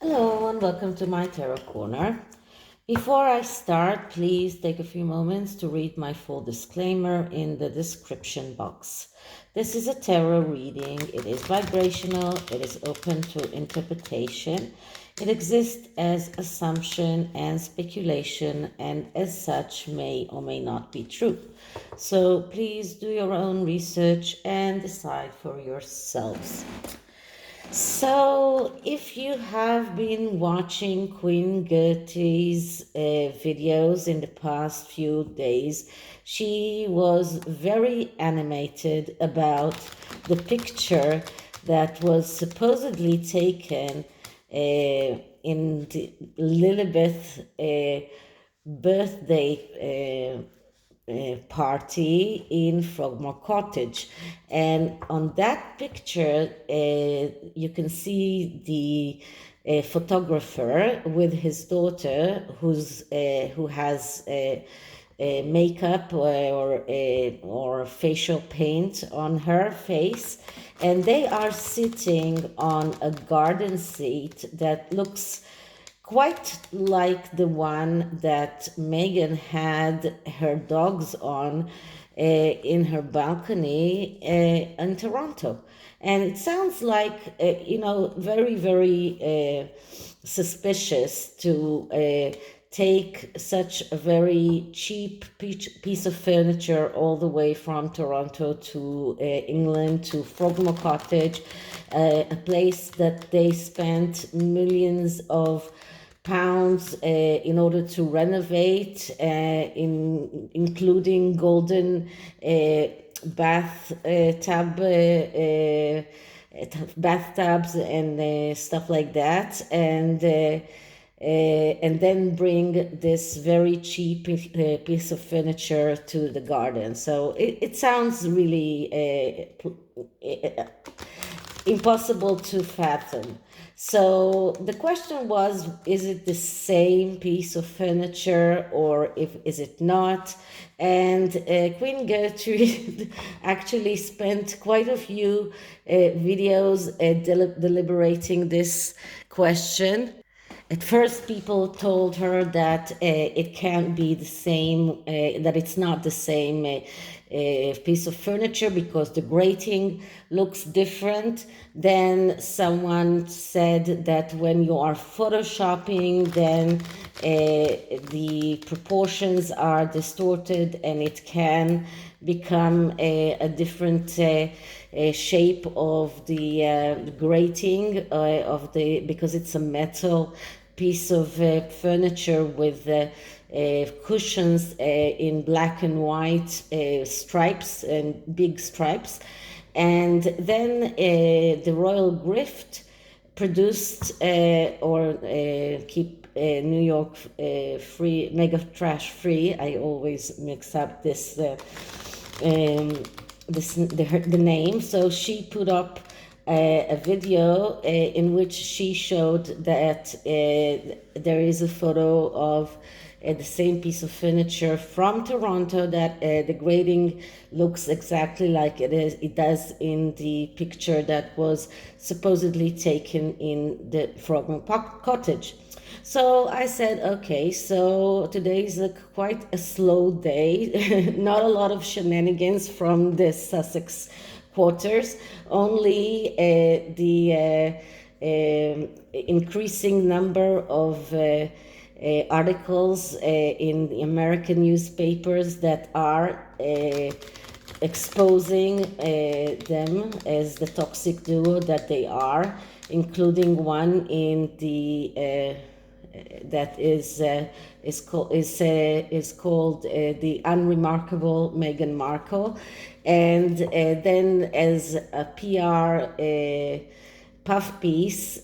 Hello and welcome to my Tarot Corner. Before I start, please take a few moments to read my full disclaimer in the description box. This is a tarot reading. It is vibrational. It is open to interpretation. It exists as assumption and speculation, and as such may or may not be true. So please do your own research and decide for yourselves. So, if you have been watching Queen Gertie's videos in the past few days, she was very animated about the picture that was supposedly taken in the Lilibet birthday party in Frogmore cottage, and on that picture you can see the photographer with his daughter who has makeup or facial paint on her face, and they are sitting on a garden seat that looks quite like the one that Meghan had her dogs on in her balcony in Toronto. And it sounds like, very, very suspicious to take such a very cheap piece of furniture all the way from Toronto to England to Frogmore Cottage, a place that they spent millions of pounds in order to renovate, including golden bathtubs and stuff like that, and then bring this very cheap piece of furniture to the garden. So it sounds really impossible to fathom. So the question was, is it the same piece of furniture or is it not? And Queen Gertrude actually spent quite a few videos deliberating this question. At first, people told her that it can't be the same, that it's not the same piece of furniture because the grating looks different. Then someone said that when you are photoshopping, then the proportions are distorted and it can become a different shape of the grating because it's a metal piece of furniture with cushions in black and white stripes and big stripes. And then the Royal Grift produced or keep New York free, mega trash free. I always mix up the name. So she put up a video in which she showed that there is a photo of the same piece of furniture from Toronto, that the grading looks exactly like it does in the picture that was supposedly taken in the Frogmore cottage. So I said, okay, so today is quite a slow day, not a lot of shenanigans from the Sussex quarters, only the increasing number of articles in the American newspapers that are exposing them as the toxic duo that they are, including one in the that is called the unremarkable Meghan Markle, and then as a PR puff piece.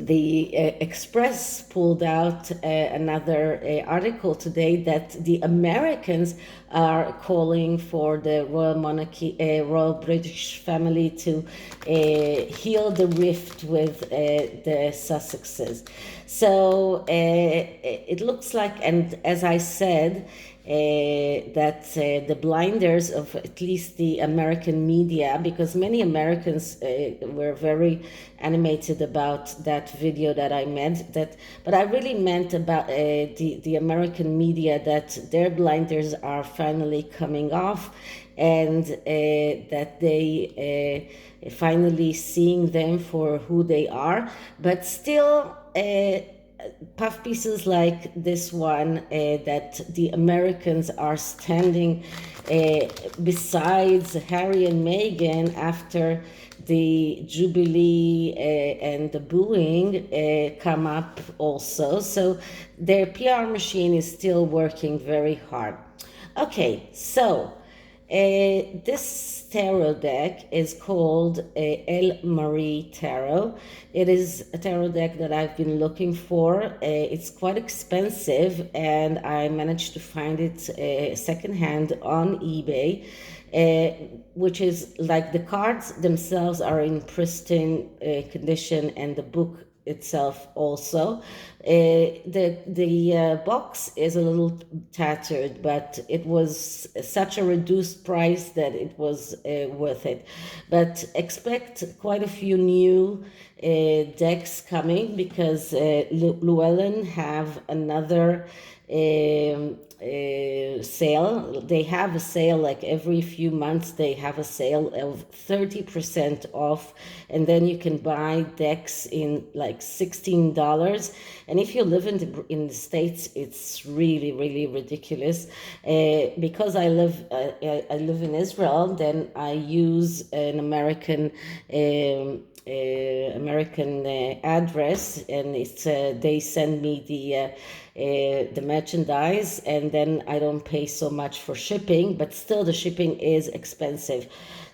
The Express pulled out another article today that the Americans are calling for the royal monarchy, royal British family to heal the rift with the Sussexes. So it looks like, and as I said, that the blinders of at least the American media, because many Americans were very animated about that video that I meant, but I really meant about the American media, that their blinders are finally coming off, and that they finally seeing them for who they are, but still puff pieces like this one, that the Americans are standing besides Harry and Meghan after the Jubilee and the booing come up also. So their PR machine is still working very hard. Okay, so this tarot deck is called El Marie Tarot. It is a tarot deck that I've been looking for. It's quite expensive, and I managed to find it secondhand on eBay, which is like the cards themselves are in pristine condition, and the book itself also. The box is a little tattered, but it was such a reduced price that it was worth it. But expect quite a few new decks coming, because Llewellyn have another sale. They have a sale like every few months. They have a sale of 30% off, and then you can buy decks in like $16. And if you live in the States, it's really, really ridiculous. Because I live in Israel, then I use an American address, and it's they send me the merchandise, and then I don't pay so much for shipping, but still the shipping is expensive.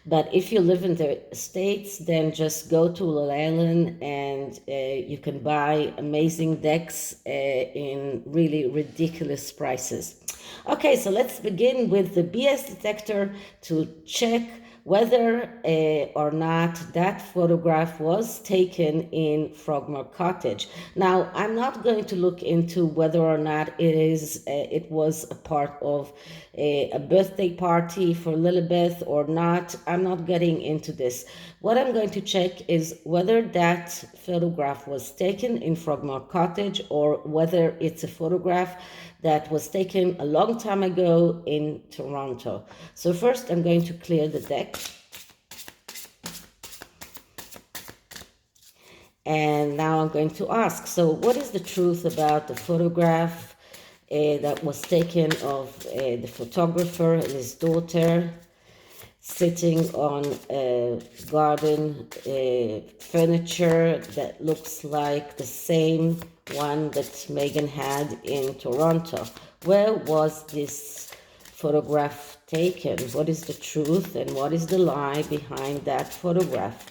But if you live in the States, then just go to Llewellyn, and you can buy amazing decks in really ridiculous prices. Okay, so let's begin with the BS detector to check whether or not that photograph was taken in Frogmore cottage. Now, I'm not going to look into whether or not it was a part of a birthday party for Lilibet or not. I'm not getting into this. What I'm going to check is whether that photograph was taken in Frogmore cottage, or whether it's a photograph that was taken a long time ago in Toronto. So first I'm going to clear the deck. And now I'm going to ask, so what is the truth about the photograph that was taken of the photographer and his daughter sitting on garden furniture that looks like the same one that Meghan had in Toronto? Where was this photograph taken? What is the truth and what is the lie behind that photograph?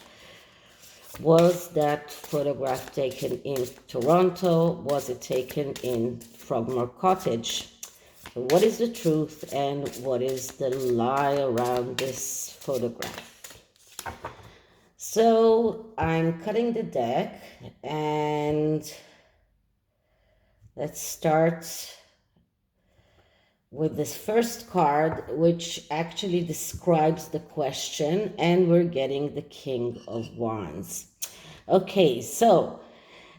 Was that photograph taken in Toronto? Was it taken in Frogmore cottage? So what is the truth and what is the lie around this photograph? So I'm cutting the deck, and let's start with this first card, which actually describes the question, and we're getting the King of Wands. Okay, so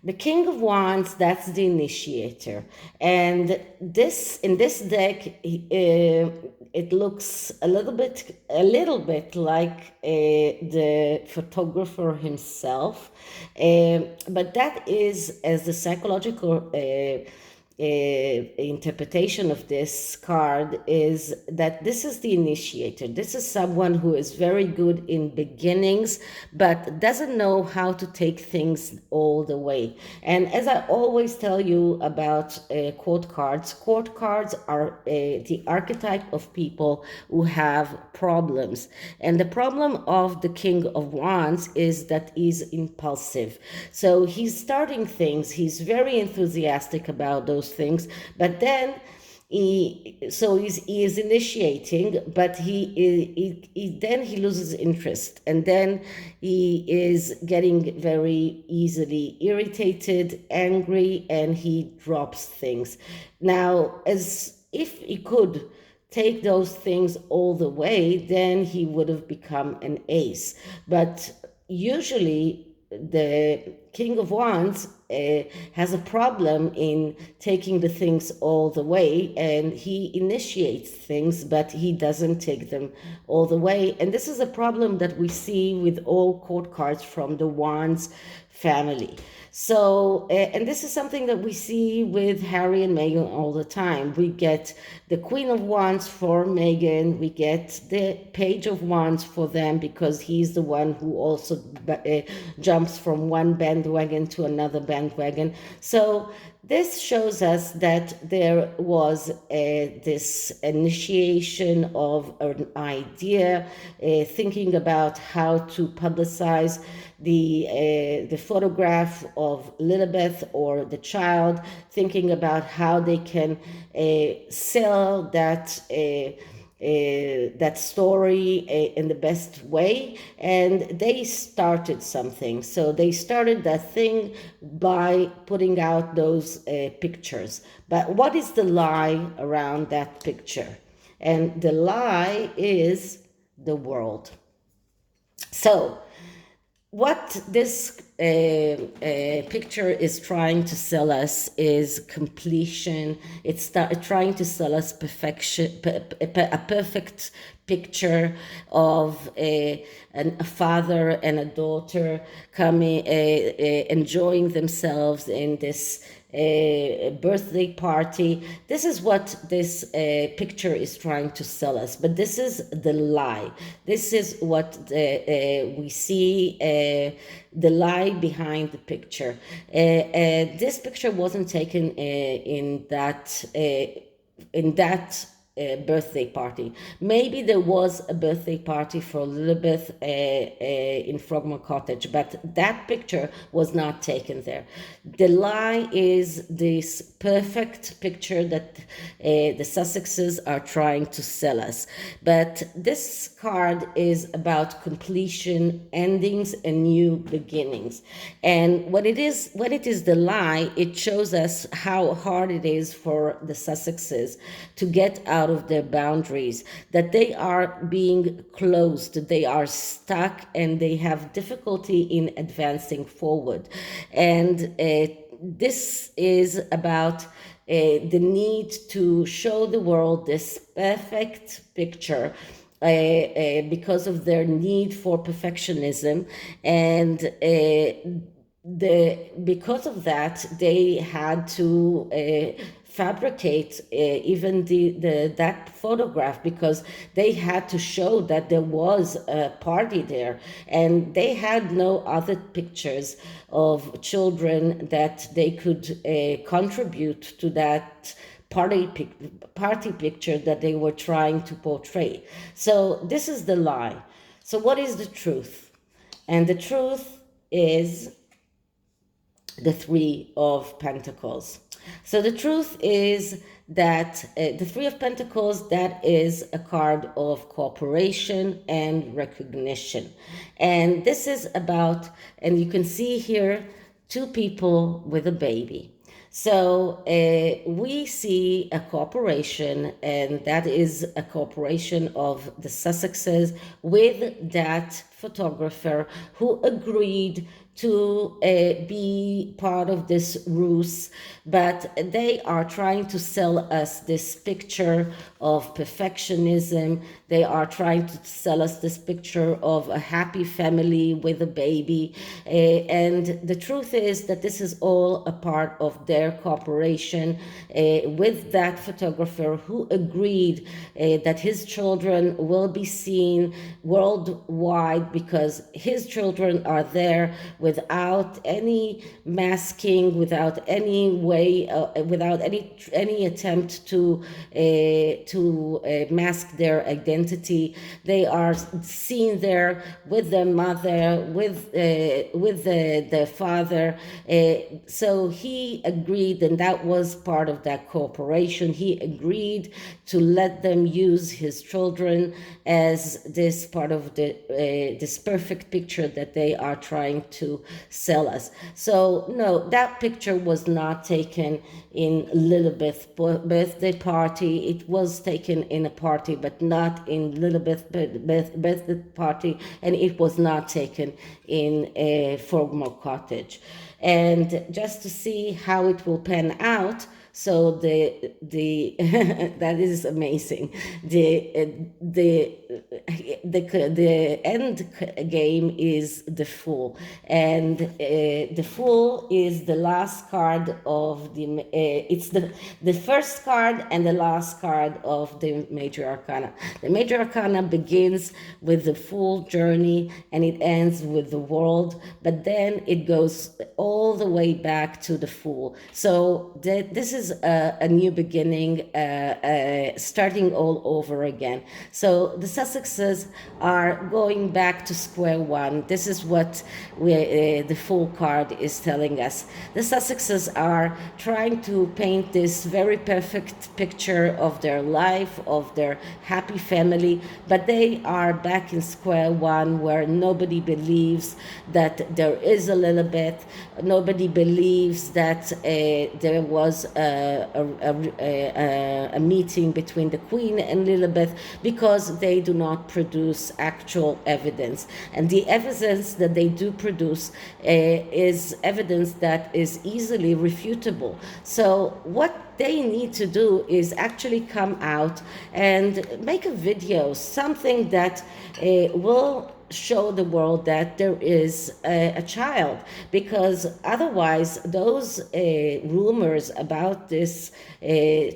the King of Wands, that's the initiator. And in this deck, it looks a little bit like the photographer himself. But that is, as the psychological interpretation of this card, is that this is the initiator. This is someone who is very good in beginnings, but doesn't know how to take things all the way. And as I always tell you about court cards are the archetype of people who have problems. And the problem of the King of Wands is that he's impulsive. So he's starting things, he's very enthusiastic about those things, but then he is initiating, but then he loses interest, and then he is getting very easily irritated, angry, and he drops things. Now, as if he could take those things all the way, then he would have become an ace. But usually the King of Wands has a problem in taking the things all the way, and he initiates things, but he doesn't take them all the way. And this is a problem that we see with all court cards from the Wands family. So, and this is something that we see with Harry and Meghan all the time. We get the Queen of Wands for Meghan, we get the Page of Wands for them, because he's the one who also jumps from one bandwagon to another bandwagon. So this shows us that there was this initiation of an idea, thinking about how to publicize the photograph of Lilibet or the child, thinking about how they can sell that that story in the best way. And they started something. So they started that thing by putting out those pictures. But what is the lie around that picture? And the lie is the world. So what this picture is trying to sell us is completion. It's trying to sell us perfection, a perfect picture of a father and a daughter coming, enjoying themselves in this birthday party. This is what this picture is trying to sell us, but this is the lie. This is what we see, the lie behind the picture. This picture wasn't taken in that birthday party. Maybe there was a birthday party for Elizabeth in Frogmore cottage, but that picture was not taken there. The lie is this perfect picture that the Sussexes are trying to sell us. But this card is about completion, endings, and new beginnings. And when it is the lie, it shows us how hard it is for the Sussexes to get out of their boundaries, that they are being closed, they are stuck, and they have difficulty in advancing forward. And this is about the need to show the world this perfect picture because of their need for perfectionism. And because of that, they had to fabricate even that photograph, because they had to show that there was a party there, and they had no other pictures of children that they could contribute to that party picture that they were trying to portray. So this is the lie. So what is the truth? And the truth is the Three of Pentacles. So the truth is that the Three of Pentacles, that is a card of cooperation and recognition. And this is about, and you can see here, two people with a baby. So we see a cooperation, and that is a cooperation of the Sussexes with that photographer who agreed to be part of this ruse, but they are trying to sell us this picture of perfectionism. They are trying to sell us this picture of a happy family with a baby. And the truth is that this is all a part of their cooperation with that photographer who agreed that his children will be seen worldwide, because his children are there without any masking, without any way, without any attempt to mask their identity. They are seen there with their mother, with the father. So he agreed, and that was part of that cooperation. He agreed to let them use his children as this part of the this perfect picture that they are trying to to sell us. So no, that picture was not taken in Lilibet's birthday party. It was taken in a party, but not in Lilibet's birthday party, and it was not taken in a Frogmore cottage. And just to see how it will pan out, so the that is amazing. The end game is the Fool, and the Fool is the last card of the. It's the first card and the last card of the Major Arcana. The Major Arcana begins with the Fool journey and it ends with the World, but then it goes all the way back to the Fool. So this is a new beginning, starting all over again. So the Sussexes are going back to square one. This is what the Fool card is telling us. The Sussexes are trying to paint this very perfect picture of their life, of their happy family, but they are back in square one, where nobody believes that there is a Lilibet. Nobody believes that there was a meeting between the Queen and Lilibet, because they do not produce actual evidence. And the evidence that they do produce is evidence that is easily refutable. So what they need to do is actually come out and make a video, something that will show the world that there is a child, because otherwise those rumors about this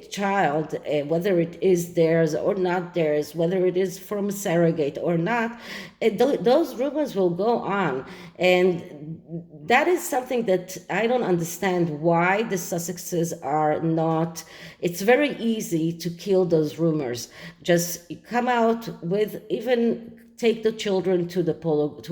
child, whether it is theirs or not theirs, whether it is from a surrogate or not, those rumors will go on. And that is something that I don't understand, why the Sussexes are not. It's very easy to kill those rumors. Just come out with, even take the children to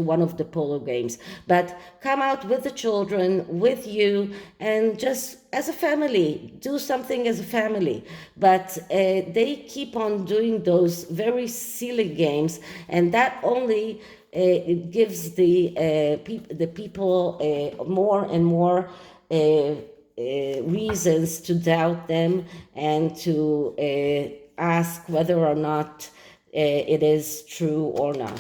one of the polo games, but come out with the children, with you, and just as a family, do something as a family. But they keep on doing those very silly games, and that only it gives the people more and more reasons to doubt them and to ask whether or not it is true or not.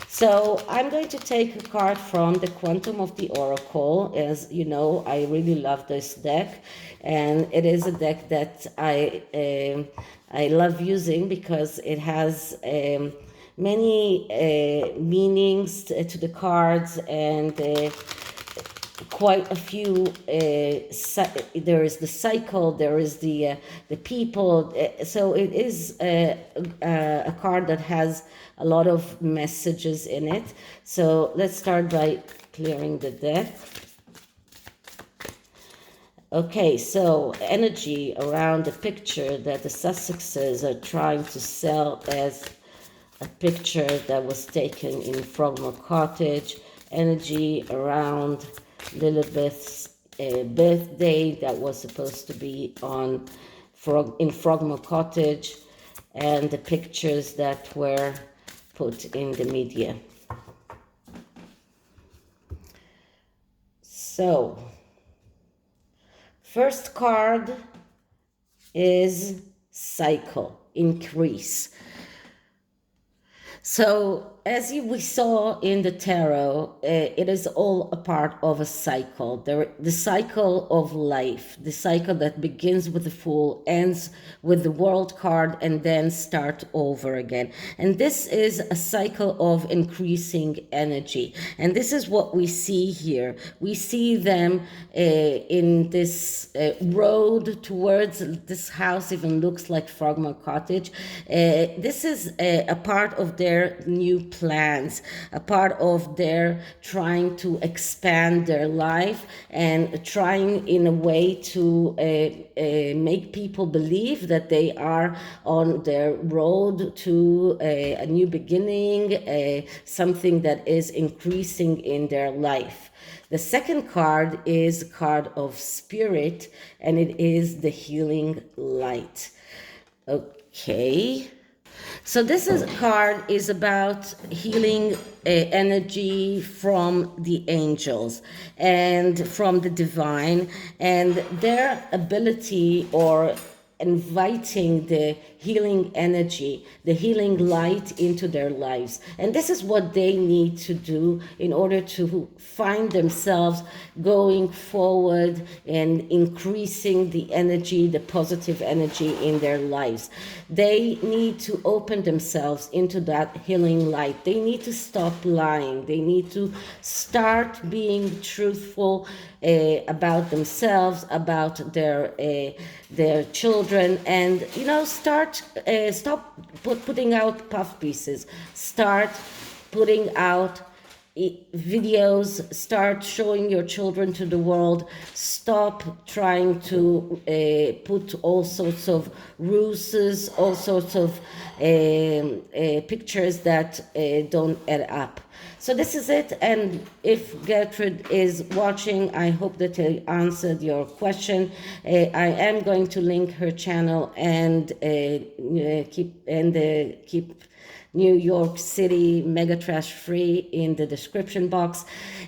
So I'm going to take a card from the Quantum of the Oracle. As you know, I really love this deck, and it is a deck that I love using because it has many meanings to the cards, and quite a few. There is the cycle, there is the people. So it is a card that has a lot of messages in it. So let's start by clearing the deck. Okay, so energy around the picture that the Sussexes are trying to sell as a picture that was taken in Frogmore Cottage. Energy around Lilibet's birthday that was supposed to be in Frogmore Cottage, and the pictures that were put in the media. So, first card is cycle, increase. So, as we saw in the tarot, it is all a part of a cycle. The cycle of life, the cycle that begins with the Fool, ends with the World card, and then start over again. And this is a cycle of increasing energy. And this is what we see here. We see them in this road towards this house, even looks like Frogmore Cottage. This is a part of their new plans, a part of their trying to expand their life and trying in a way to make people believe that they are on their road to a new beginning, something that is increasing in their life. The second card is a card of spirit, and it is the healing light. Okay. So card is about healing energy from the angels and from the divine, and their ability or inviting the healing energy, the healing light into their lives. And this is what they need to do in order to find themselves going forward and increasing the energy, the positive energy in their lives. They need to open themselves into that healing light. They need to stop lying. They need to start being truthful about themselves, about their children, and stop putting out puff pieces. Start putting out videos. Start showing your children to the world. Stop trying to put all sorts of ruses, all sorts of pictures that don't add up. So this is it, and if Gertrude is watching, I hope that I answered your question. I am going to link her channel and keep New York City mega trash free in the description box.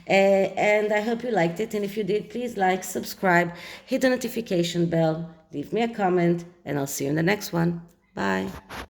And I hope you liked it, and if you did, please like, subscribe, hit the notification bell, leave me a comment, and I'll see you in the next one. Bye.